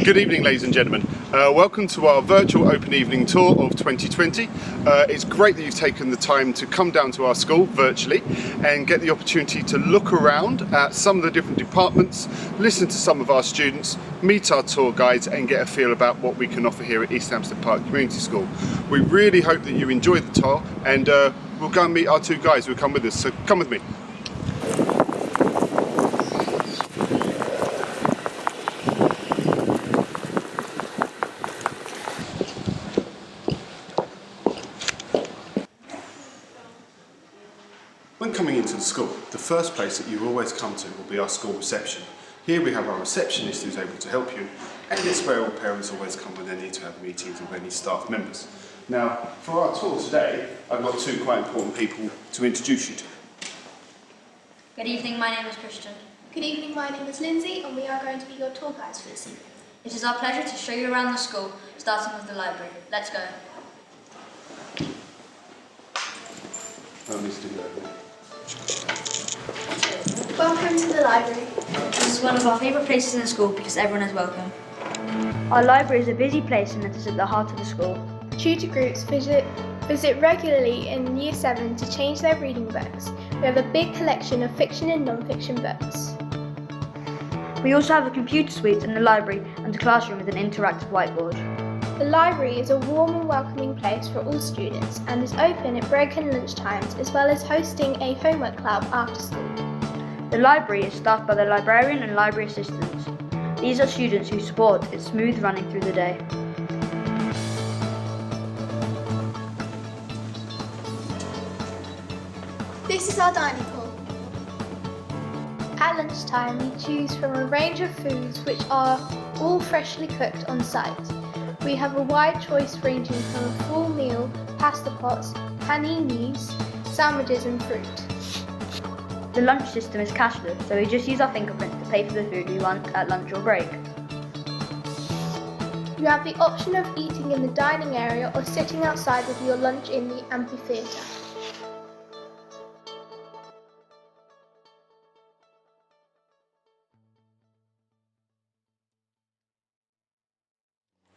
Good evening, ladies and gentlemen. Welcome to our virtual open evening tour of 2020. It's great that you've taken the time to come down to our school virtually and get the opportunity to look around at some of the different departments, listen to some of our students, meet our tour guides and get a feel about what we can offer here at Easthampstead Park Community School. We really hope that you enjoy the tour, and we'll go and meet our two guides who will come with us, so come with me. When coming into the school, the first place that you always come to will be our school reception. Here we have our receptionist who's able to help you, and it's where all parents always come when they need to have meetings with any staff members. Now, for our tour today, I've got two quite important people to introduce you to. Good evening, my name is Christian. Good evening, my name is Lindsay, and we are going to be your tour guides for this evening. It is our pleasure to show you around the school, starting with the library. Let's go. Welcome to the library. This is one of our favourite places in the school because everyone is welcome. Our library is a busy place and it is at the heart of the school. Tutor groups visit regularly in Year 7 to change their reading books. We have a big collection of fiction and non-fiction books. We also have a computer suite in the library and a classroom with an interactive whiteboard. The library is a warm and welcoming place for all students and is open at break and lunch times, as well as hosting a homework club after school. The library is staffed by the librarian and library assistants. These are students who support its smooth running through the day. This is our dining hall. At lunchtime, we choose from a range of foods which are all freshly cooked on site. We have a wide choice ranging from a full meal, pasta pots, paninis, sandwiches and fruit. The lunch system is cashless, so we just use our fingerprints to pay for the food we want at lunch or break. You have the option of eating in the dining area or sitting outside with your lunch in the amphitheatre.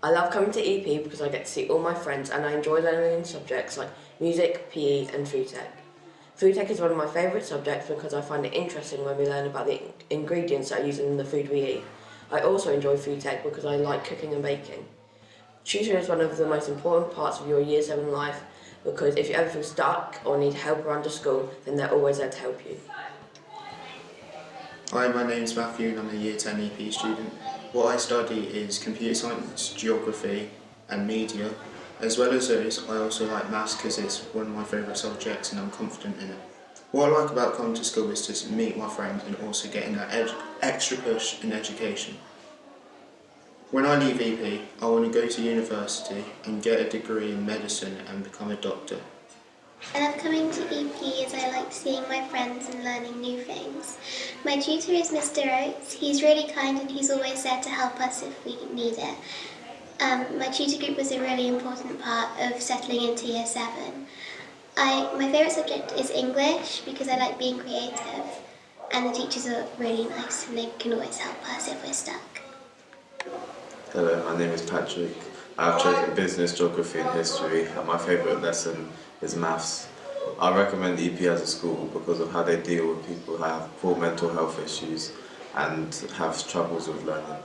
I love coming to EP because I get to see all my friends and I enjoy learning subjects like music, PE and food tech. Food tech is one of my favourite subjects because I find it interesting when we learn about the ingredients that are used in the food we eat. I also enjoy food tech because I like cooking and baking. Tutor is one of the most important parts of your Year 7 life because if you ever feel stuck or need help around the school, then they're always there to help you. Hi, my name's Matthew and I'm a Year 10 EP student. What I study is computer science, geography and media. As well as those, I also like maths because it's one of my favourite subjects and I'm confident in it. What I like about coming to school is to meet my friends and also getting that extra push in education. When I leave EP, I want to go to university and get a degree in medicine and become a doctor. I love coming to EP as I like seeing my friends and learning new things. My tutor is Mr. Oates. He's really kind and he's always there to help us if we need it. My tutor group was a really important part of settling into Year 7. My favourite subject is English because I like being creative, and the teachers are really nice and they can always help us if we're stuck. Hello, my name is Patrick. I've chosen business, geography and history, and my favourite lesson is maths. I recommend EP as a school because of how they deal with people who have poor mental health issues and have troubles with learning.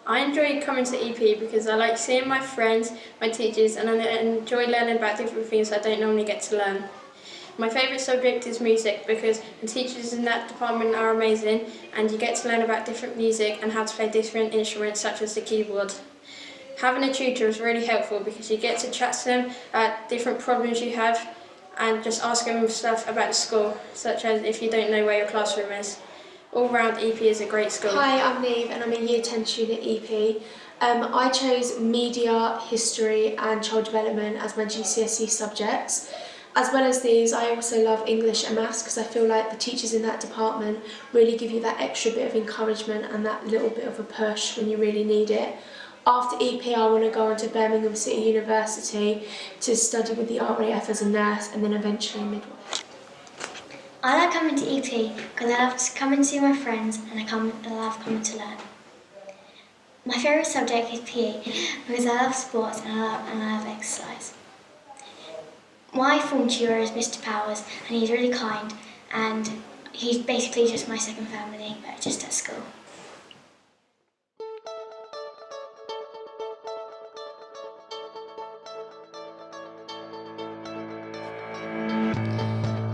I enjoy coming to EP because I like seeing my friends, my teachers, and I enjoy learning about different things I don't normally get to learn. My favourite subject is music because the teachers in that department are amazing and you get to learn about different music and how to play different instruments such as the keyboard. Having a tutor is really helpful because you get to chat to them about different problems you have and just ask them stuff about the school, such as if you don't know where your classroom is. All round EP is a great school. Hi, I'm Neve and I'm a Year 10 student at EP. I chose media, history and child development as my GCSE subjects. As well as these, I also love English and maths because I feel like the teachers in that department really give you that extra bit of encouragement and that little bit of a push when you really need it. After EP, I want to go on to Birmingham City University to study with the RAF as a nurse and then eventually midwife. I like coming to EP because I love to come and see my friends and I love coming to learn. My favourite subject is PE because I love sports and I love exercise. My form tutor is Mr. Powers, and he's really kind, and he's basically just my second family, but just at school.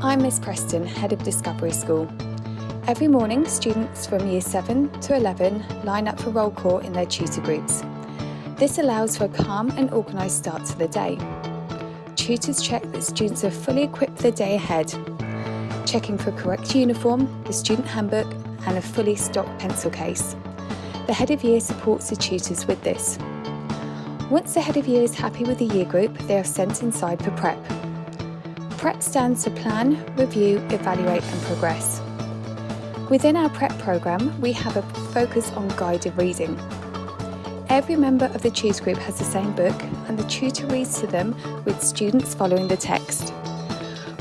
I'm Miss Preston, Head of Discovery School. Every morning, students from Year 7 to 11 line up for roll call in their tutor groups. This allows for a calm and organised start to the day. Tutors check that students are fully equipped for the day ahead, checking for correct uniform, the student handbook and a fully stocked pencil case. The Head of Year supports the tutors with this. Once the Head of Year is happy with the year group, they are sent inside for prep. Prep stands for plan, review, evaluate and progress. Within our prep programme, we have a focus on guided reading. Every member of the tutor group has the same book and the tutor reads to them with students following the text.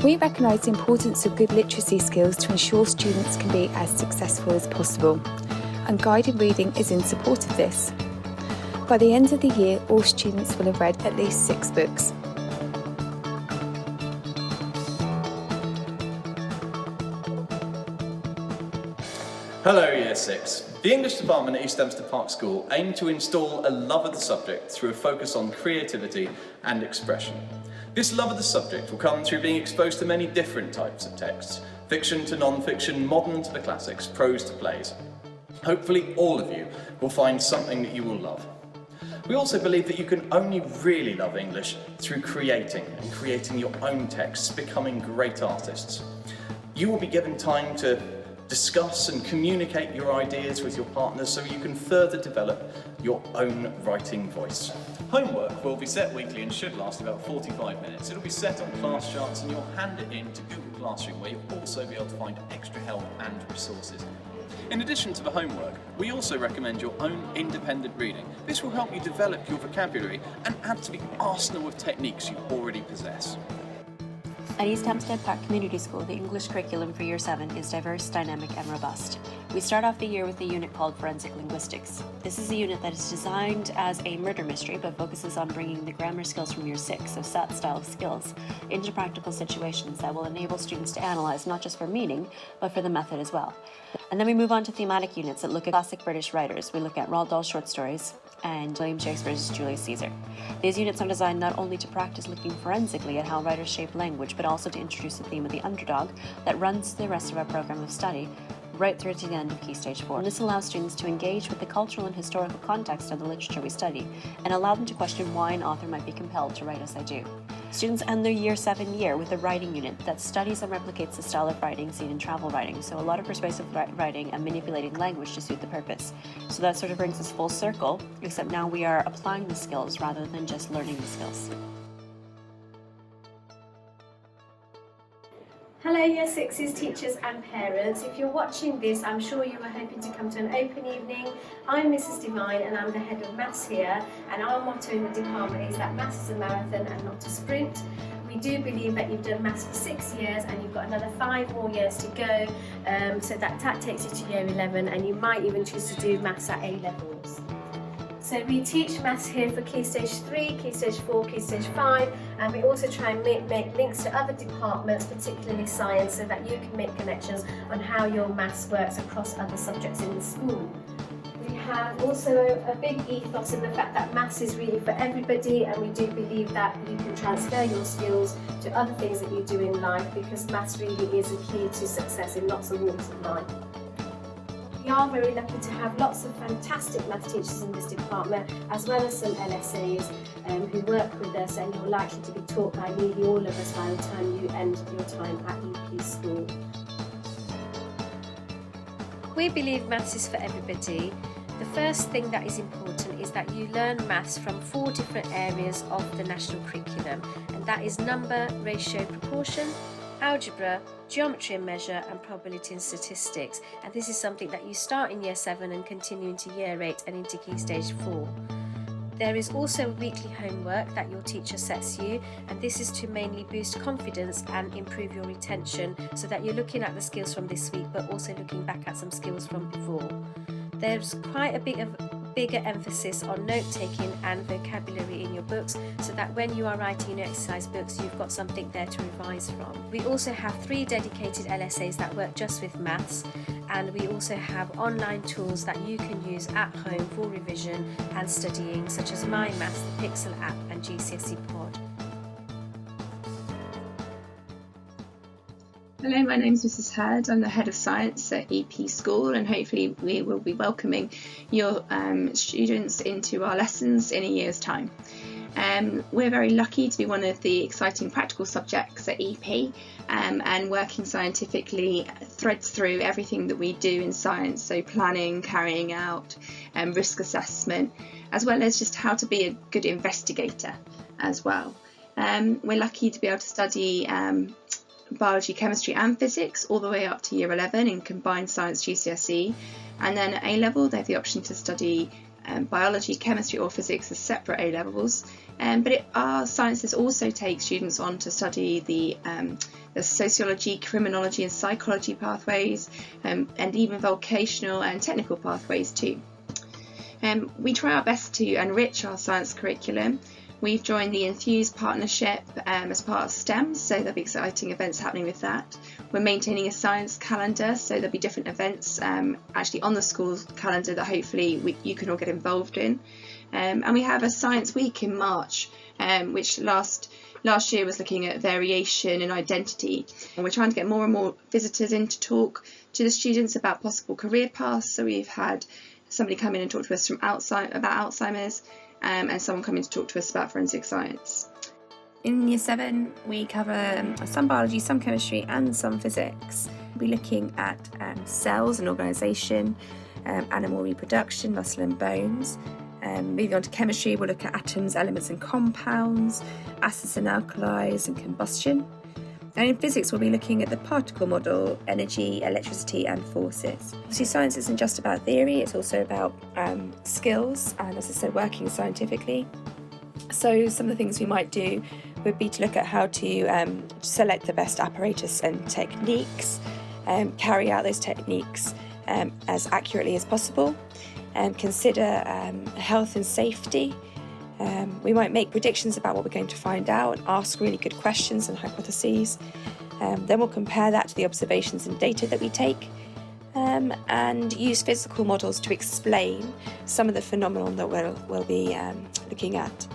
We recognise the importance of good literacy skills to ensure students can be as successful as possible, and guided reading is in support of this. By the end of the year, all students will have read at least 6 books. Hello Year 6. The English department at Easthampstead Park School aim to install a love of the subject through a focus on creativity and expression. This love of the subject will come through being exposed to many different types of texts, fiction to non-fiction, modern to the classics, prose to plays. Hopefully all of you will find something that you will love. We also believe that you can only really love English through creating your own texts, becoming great artists. You will be given time to discuss and communicate your ideas with your partners so you can further develop your own writing voice. Homework will be set weekly and should last about 45 minutes. It'll be set on class charts and you'll hand it in to Google Classroom, where you'll also be able to find extra help and resources. In addition to the homework, we also recommend your own independent reading. This will help you develop your vocabulary and add to the arsenal of techniques you already possess. At Easthampstead Park Community School, the English curriculum for Year 7 is diverse, dynamic and robust. We start off the year with a unit called Forensic Linguistics. This is a unit that is designed as a murder mystery but focuses on bringing the grammar skills from Year 6, so SAT style skills, into practical situations that will enable students to analyse not just for meaning, but for the method as well. And then we move on to thematic units that look at classic British writers. We look at Roald Dahl's short stories and William Shakespeare's Julius Caesar. These units are designed not only to practice looking forensically at how writers shape language, but also to introduce the theme of the underdog that runs the rest of our program of study right through to the end of Key Stage 4. And this allows students to engage with the cultural and historical context of the literature we study and allow them to question why an author might be compelled to write as they do. Students end their Year 7 year with a writing unit that studies and replicates the style of writing seen in travel writing, so a lot of persuasive writing and manipulating language to suit the purpose. So that sort of brings us full circle, except now we are applying the skills rather than just learning the skills. Hello Year 6's teachers and parents. If you're watching this, I'm sure you are hoping to come to an open evening. I'm Mrs. Devine and I'm the head of maths here, and our motto in the department is that maths is a marathon and not a sprint. We do believe that you've done maths for 6 years and you've got another 5 more years to go, so that takes you to Year 11, and you might even choose to do maths at A-levels. So we teach maths here for Key Stage 3, Key Stage 4, Key Stage 5, and we also try and make links to other departments, particularly science, so that you can make connections on how your maths works across other subjects in the school. We have also a big ethos in the fact that maths is really for everybody, and we do believe that you can transfer your skills to other things that you do in life, because maths really is a key to success in lots of walks of life. We are very lucky to have lots of fantastic maths teachers in this department, as well as some LSAs who work with us, and you're likely to be taught by nearly all of us by the time you end your time at EP school. We believe maths is for everybody. The first thing that is important is that you learn maths from 4 different areas of the national curriculum, and that is number, ratio, proportion, algebra, geometry and measure, and probability and statistics. And this is something that you start in Year 7 and continue into Year 8 and into Key Stage 4. There is also weekly homework that your teacher sets you, and this is to mainly boost confidence and improve your retention, so that you're looking at the skills from this week but also looking back at some skills from before. There's quite a big bigger emphasis on note-taking and vocabulary in your books, so that when you are writing your exercise books, you've got something there to revise from. We also have 3 dedicated LSAs that work just with maths, and we also have online tools that you can use at home for revision and studying, such as My Maths, the Pixel app and GCSE Pod. Hello, my name is Mrs. Hurd. I'm the Head of Science at EP School, and hopefully we will be welcoming your students into our lessons in a year's time. We're very lucky to be one of the exciting practical subjects at EP, and working scientifically threads through everything that we do in science, so planning, carrying out, risk assessment, as well as just how to be a good investigator as well. We're lucky to be able to study biology, chemistry and physics all the way up to year 11 in combined science GCSE, and then at A level they have the option to study biology, chemistry or physics as separate A levels, but our sciences also take students on to study the sociology, criminology and psychology pathways, and even vocational and technical pathways too. We try our best to enrich our science curriculum. We've joined the Enthuse partnership as part of STEM, so there'll be exciting events happening with that. We're maintaining a science calendar, so there'll be different events actually on the school's calendar that hopefully you can all get involved in. And we have a science week in March, which last year was looking at variation and identity. And we're trying to get more and more visitors in to talk to the students about possible career paths. So we've had somebody come in and talk to us about Alzheimer's, and someone coming to talk to us about forensic science. In Year 7 we cover some biology, some chemistry and some physics. We'll be looking at cells and organisation, animal reproduction, muscle and bones. Moving on to chemistry, we'll look at atoms, elements and compounds, acids and alkalis and combustion. And in physics we'll be looking at the particle model, energy, electricity and forces. Obviously science isn't just about theory, it's also about skills and, as I said, working scientifically. So some of the things we might do would be to look at how to select the best apparatus and techniques, carry out those techniques as accurately as possible, consider health and safety. We might make predictions about what we're going to find out, ask really good questions and hypotheses. Then we'll compare that to the observations and data that we take, and use physical models to explain some of the phenomenon that we'll be looking at.